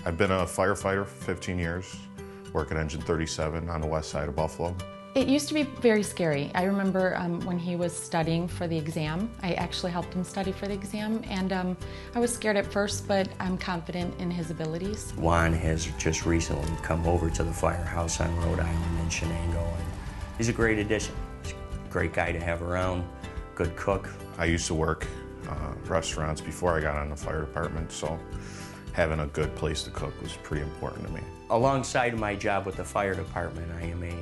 I've been a firefighter for 15 years, work at Engine 37 on the west side of Buffalo. It used to be very scary. I remember when he was studying for the exam. I actually helped him study for the exam, and I was scared at first, but I'm confident in his abilities. Juan has just recently come over to the firehouse on Rhode Island in Shenango, and he's a great addition. He's a great guy to have around, good cook. I used to work restaurants before I got on the fire department, so having a good place to cook was pretty important to me. Alongside my job with the fire department, I am a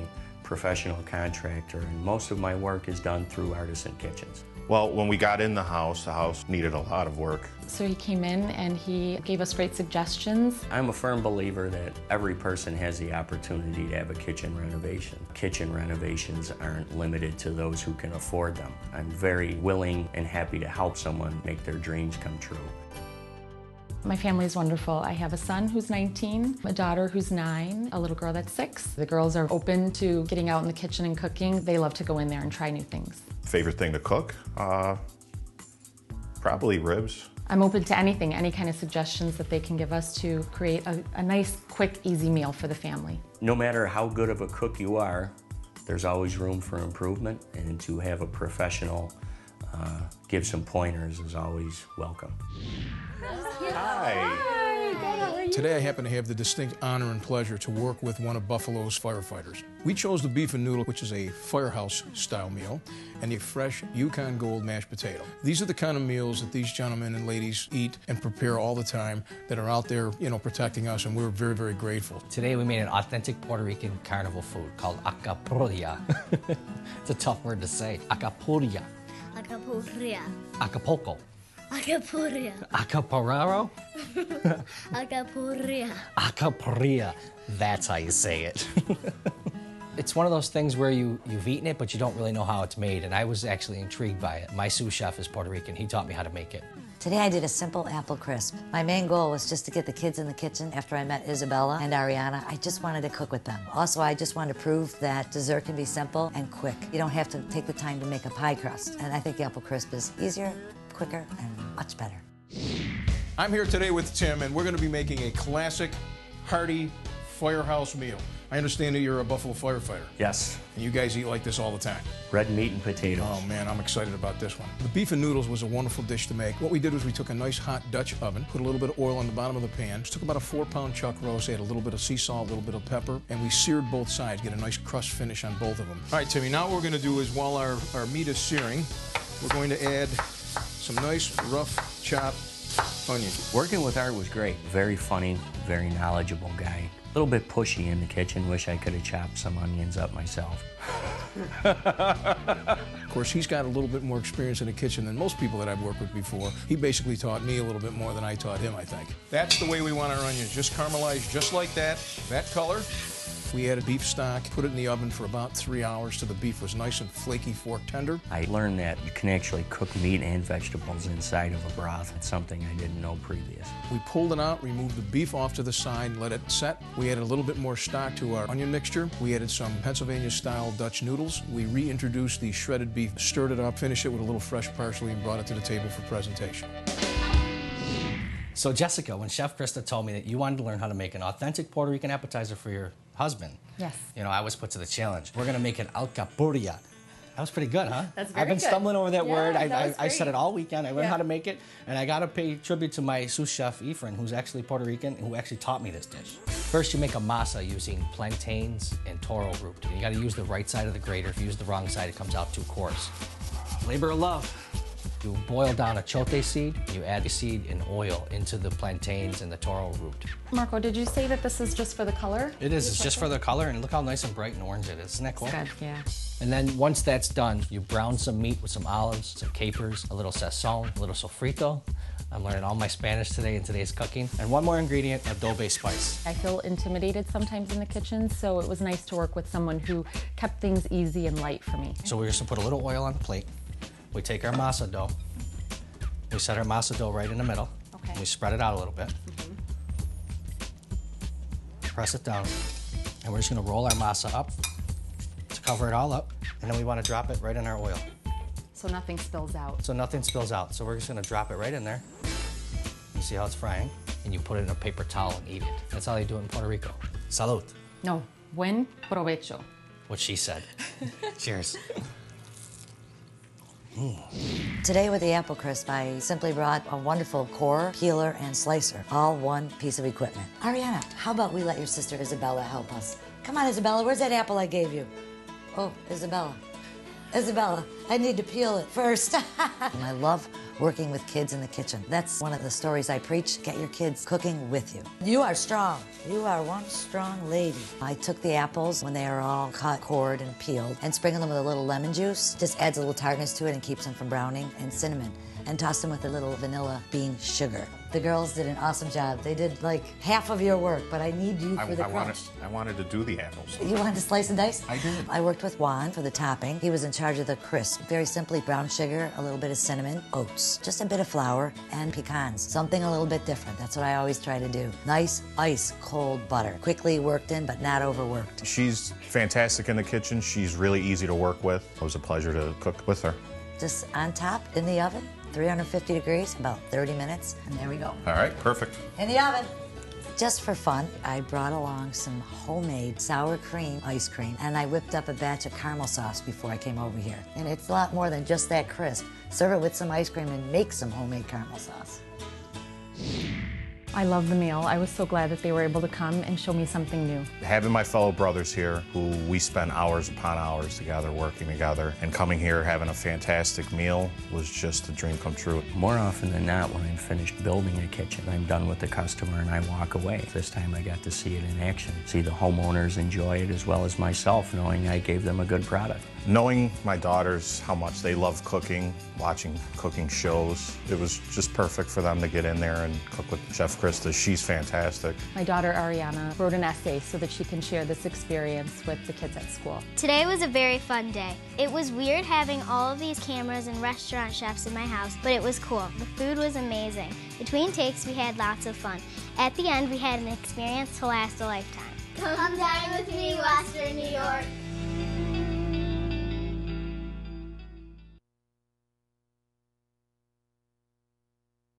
professional contractor, and most of my work is done through Artisan Kitchens. Well, when we got in the house needed a lot of work. So he came in and he gave us great suggestions. I'm a firm believer that every person has the opportunity to have a kitchen renovation. Kitchen renovations aren't limited to those who can afford them. I'm very willing and happy to help someone make their dreams come true. My family is wonderful. I have a son who's 19, a daughter who's 9, a little girl that's 6. The girls are open to getting out in the kitchen and cooking. They love to go in there and try new things. Favorite thing to cook? Probably ribs. I'm open to anything, any kind of suggestions that they can give us to create a nice, quick, easy meal for the family. No matter how good of a cook you are, there's always room for improvement, and to have a professional give some pointers is always welcome. Hi. Today I happen to have the distinct honor and pleasure to work with one of Buffalo's firefighters. We chose the beef and noodle, which is a firehouse-style meal, and the fresh Yukon Gold mashed potato. These are the kind of meals that these gentlemen and ladies eat and prepare all the time that are out there, protecting us, and we're very, very grateful. Today we made an authentic Puerto Rican carnival food called acapulco. It's a tough word to say. Acapulco. Acapulco. Acapulco. Acapulco. Acapararo? Acapulco. Acaparia. That's how you say it. It's one of those things where you've eaten it, but you don't really know how it's made, and I was actually intrigued by it. My sous chef is Puerto Rican. He taught me how to make it. Today I did a simple apple crisp. My main goal was just to get the kids in the kitchen after I met Isabella and Ariana. I just wanted to cook with them. Also, I just wanted to prove that dessert can be simple and quick. You don't have to take the time to make a pie crust, and I think apple crisp is easier, quicker, and much better. I'm here today with Tim, and we're going to be making a classic, hearty firehouse meal. I understand that you're a Buffalo firefighter. Yes. And you guys eat like this all the time. Red meat and potatoes. Oh man, I'm excited about this one. The beef and noodles was a wonderful dish to make. What we did was we took a nice hot Dutch oven, put a little bit of oil on the bottom of the pan, just took about a 4-pound chuck roast, add a little bit of sea salt, a little bit of pepper, and we seared both sides, get a nice crust finish on both of them. All right, Timmy, now what we're going to do is while our meat is searing, we're going to add some nice rough chopped onion. Working with Art was great. Very funny, very knowledgeable guy. A little bit pushy in the kitchen. Wish I could have chopped some onions up myself. Of course, he's got a little bit more experience in the kitchen than most people that I've worked with before. He basically taught me a little bit more than I taught him, I think. That's the way we want our onions, just caramelized just like that color. We added beef stock, put it in the oven for about 3 hours till the beef was nice and flaky, fork tender. I learned that you can actually cook meat and vegetables inside of a broth. It's something I didn't know previous. We pulled it out, removed the beef off to the side, let it set. We added a little bit more stock to our onion mixture. We added some Pennsylvania-style Dutch noodles. We reintroduced the shredded beef, stirred it up, finished it with a little fresh parsley, and brought it to the table for presentation. So Jessica, when Chef Krista told me that you wanted to learn how to make an authentic Puerto Rican appetizer for your husband, Yes. I was put to the challenge. We're going to make an alcapurria. That was pretty good, huh? That's very I've been good. stumbling over that word. That was I said great. it all weekend. I learned how to make it, and I got to pay tribute to my sous chef, Efren, who's actually Puerto Rican, and who actually taught me this dish. First, you make a masa using plantains and toro root. You got to use the right side of the grater. If you use the wrong side, it comes out too coarse. Labor of love. You boil down a chote seed, you add the seed in oil into the plantains and the toro root. Marco, did you say that this is just for the color? It is, it's just for the color, and look how nice and bright and orange it is. Isn't that cool? Good, yeah. And then once that's done, you brown some meat with some olives, some capers, a little sazon, a little sofrito. I'm learning all my Spanish today in today's cooking. And one more ingredient, adobe spice. I feel intimidated sometimes in the kitchen, so it was nice to work with someone who kept things easy and light for me. So we're just gonna put a little oil on the plate. We take our masa dough. We set our masa dough right in the middle. Okay. We spread it out a little bit. Press it down. And we're just gonna roll our masa up to cover it all up. And then we wanna drop it right in our oil. So nothing spills out. So nothing spills out. So we're just gonna drop it right in there. You see how it's frying. and you put it in a paper towel and eat it. That's how they do it in Puerto Rico. Salud. No, buen provecho. What she said. Cheers. Today with the apple crisp, I simply brought a wonderful core, peeler, and slicer, all one piece of equipment. Ariana, how about we let your sister Isabella help us? Come on, Isabella, where's that apple I gave you? Oh, Isabella. Isabella, I need to peel it first. I love working with kids in the kitchen. That's one of the stories I preach. Get your kids cooking with you. You are strong. You are one strong lady. I took the apples when they are all cut, cored, and peeled, and sprinkled them with a little lemon juice. Just adds a little tartness to it and keeps them from browning, and cinnamon, and tossed them with a little vanilla bean sugar. The girls did an awesome job. They did like half of your work, but I need you for the crunch. I wanted to do the apples. You wanted to slice and dice? I did. I worked with Juan for the topping. He was in charge of the crisp. Very simply, brown sugar, a little bit of cinnamon, oats, just a bit of flour, and pecans. Something a little bit different. That's what I always try to do. Nice, ice cold butter. Quickly worked in, but not overworked. She's fantastic in the kitchen. She's really easy to work with. It was a pleasure to cook with her. Just on top, in the oven, 350 degrees, about 30 minutes, and there we go. All right, perfect. In the oven. Just for fun, I brought along some homemade sour cream ice cream, and I whipped up a batch of caramel sauce before I came over here. And it's a lot more than just that crisp. Serve it with some ice cream and make some homemade caramel sauce. I love the meal. I was so glad that they were able to come and show me something new. Having my fellow brothers here, who we spent hours upon hours together, working together, and coming here, having a fantastic meal was just a dream come true. More often than not, when I'm finished building a kitchen, I'm done with the customer and I walk away. This time I got to see it in action, see the homeowners enjoy it as well as myself, knowing I gave them a good product. Knowing my daughters, how much they love cooking, watching cooking shows, it was just perfect for them to get in there and cook with Chef Krista. She's fantastic. My daughter Ariana wrote an essay so that she can share this experience with the kids at school. Today was a very fun day. It was weird having all of these cameras and restaurant chefs in my house, but it was cool. The food was amazing. Between takes, we had lots of fun. At the end, we had an experience to last a lifetime. Come dine with me, Western New York.